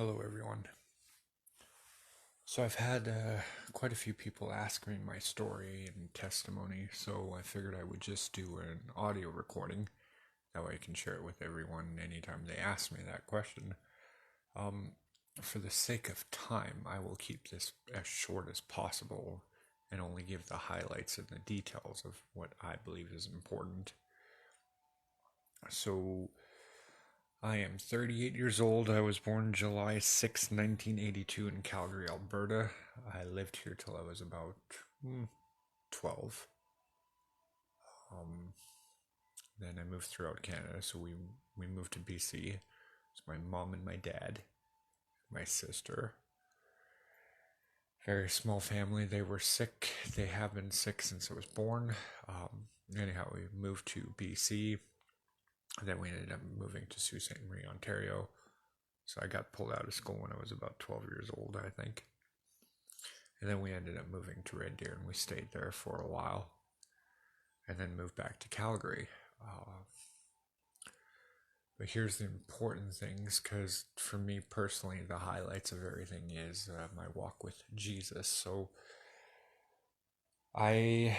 Hello, everyone. So, I've had quite a few people ask me my story and testimony, so I figured I would just do an audio recording. That way I can share it with everyone anytime they ask me that question. Um, for the sake of time, I will keep this as short as possible and only give the highlights and the details of what I believe is important. So, I am 38 years old. I was born July 6, 1982 in Calgary, Alberta. I lived here till I was about 12. Um, then I moved throughout Canada, so we moved to BC. It's my mom and my dad, my sister. Very small family. They were sick. They have been sick since I was born. Anyhow, we moved to BC. Then we ended up moving to Sault Ste. Marie, Ontario. So I got pulled out of school when I was about 12 years old, I think. And then we ended up moving to Red Deer and we stayed there for a while. And then moved back to Calgary. But here's the important things, because for me personally, the highlights of everything is my walk with Jesus. So I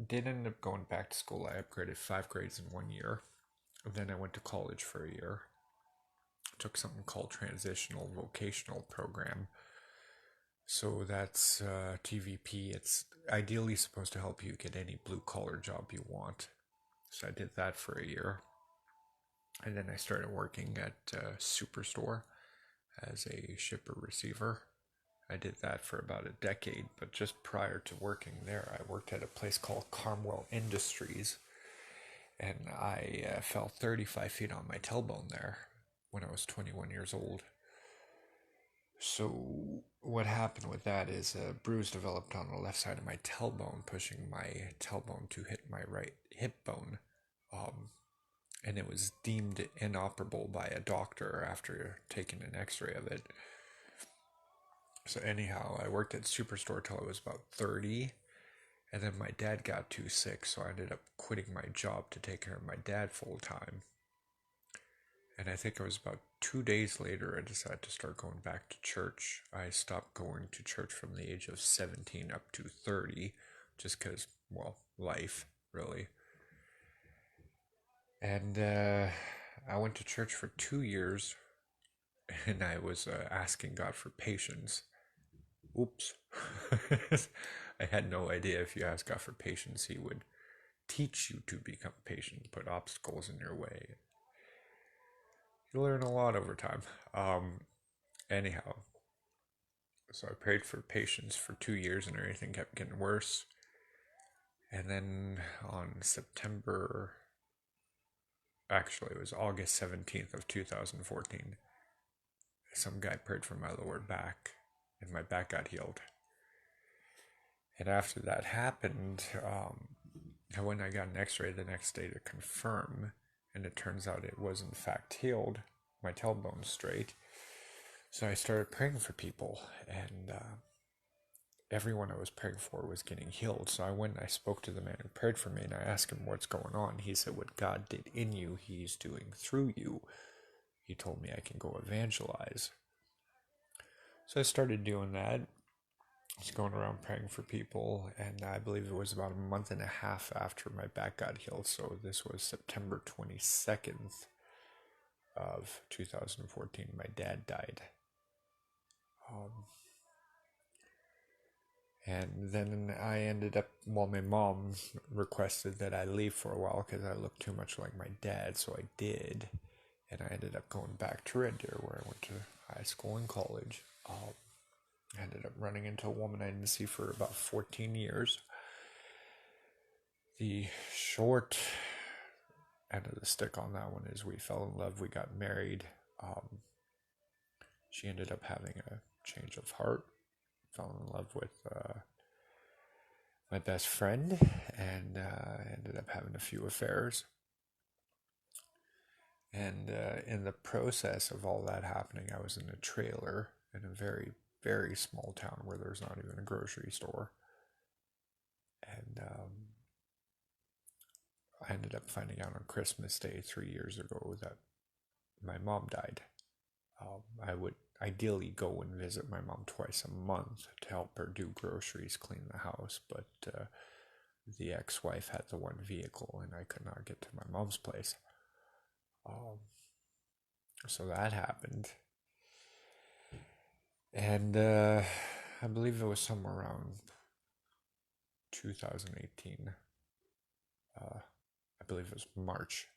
did end up going back to school. I upgraded 5 grades in 1 year. Then I went to college for a year. Took something called Transitional Vocational Program. So that's TVP. It's ideally supposed to help you get any blue collar job you want. So I did that for a year. And then I started working at Superstore as a shipper receiver. I did that for about a decade, but just prior to working there, I worked at a place called Carmwell Industries, and I fell 35 feet on my tailbone there when I was 21 years old. So what happened with that is a bruise developed on the left side of my tailbone, pushing my tailbone to hit my right hip bone. And it was deemed inoperable by a doctor after taking an x-ray of it. So anyhow, I worked at Superstore till I was about 30, and then my dad got too sick, so I ended up quitting my job to take care of my dad full time. And I think it was about 2 days later I decided to start going back to church. I stopped going to church from the age of 17 up to 30, just because, well, life, really. And I went to church for 2 years, and I was asking God for patience. Oops. I had no idea if you ask God for patience, He would teach you to become patient, put obstacles in your way. You learn a lot over time. Anyhow, so I prayed for patience for 2 years and everything kept getting worse. And then on it was August 17th of 2014, some guy prayed for my lower back and my back got healed. And after that happened, when I got an x-ray the next day to confirm, and it turns out it was in fact healed, my tailbone straight. So I started praying for people, and everyone I was praying for was getting healed. So I went and I spoke to the man who prayed for me, and I asked him what's going on. He said, what God did in you, He's doing through you. He told me I can go evangelize. So I started doing that. I was going around praying for people, and I believe it was about a month and a half after my back got healed. So this was September 22nd of 2014. My dad died. And then I ended up, my mom requested that I leave for a while because I looked too much like my dad, so I did. And I ended up going back to Red Deer, where I went to high school and college. I ended up running into a woman I didn't see for about 14 years. The short end of the stick on that one is we fell in love, we got married. She ended up having a change of heart, fell in love with my best friend, and ended up having a few affairs. And in the process of all that happening, I was in a trailer in a very, very small town where there's not even a grocery store. And I ended up finding out on Christmas Day 3 years ago that my mom died. I would ideally go and visit my mom twice a month to help her do groceries, clean the house, but the ex-wife had the one vehicle and I could not get to my mom's place. Um, so that happened. And I believe it was somewhere around 2018. I believe it was March.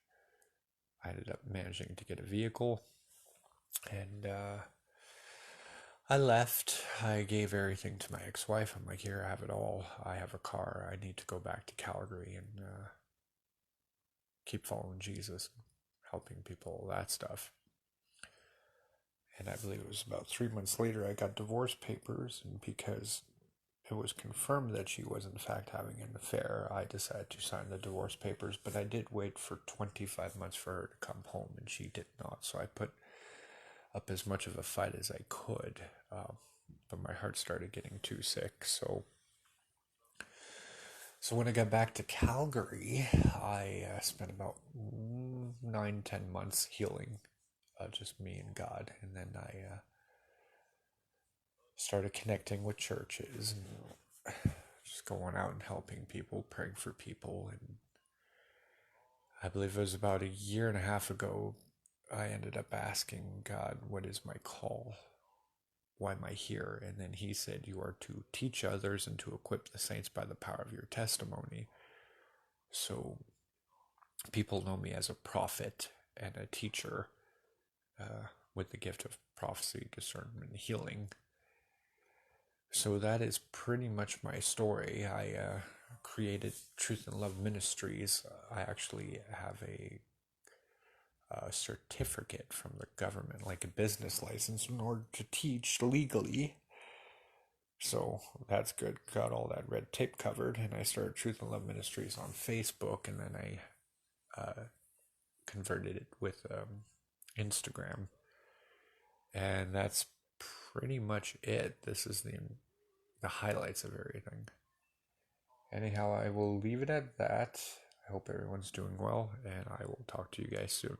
I ended up managing to get a vehicle, and I left. I gave everything to my ex-wife. I'm like, here, I have it all. I have a car. I need to go back to Calgary and keep following Jesus, helping people, all that stuff. And I believe it was about 3 months later I got divorce papers, and because it was confirmed that she was in fact having an affair, I decided to sign the divorce papers, but I did wait for 25 months for her to come home, and she did not. So I put up as much of a fight as I could, but my heart started getting too sick. So when I got back to Calgary, I spent about 9-10 months healing, just me and God, and then I started connecting with churches and just going out and helping people, praying for people. And I believe it was about a year and a half ago, I ended up asking God, what is my call? Why am I here? And then he said, you are to teach others and to equip the saints by the power of your testimony. So people know me as a prophet and a teacher with the gift of prophecy, discernment, and healing. So that is pretty much my story. I created Truth and Love Ministries. I actually have a certificate from the government, like a business license, in order to teach legally. So that's good. Got all that red tape covered, and I started Truth and Love Ministries on Facebook, and then I converted it with Instagram, and that's pretty much it. This is the highlights of everything. Anyhow, I will leave it at that. I hope everyone's doing well, and I will talk to you guys soon.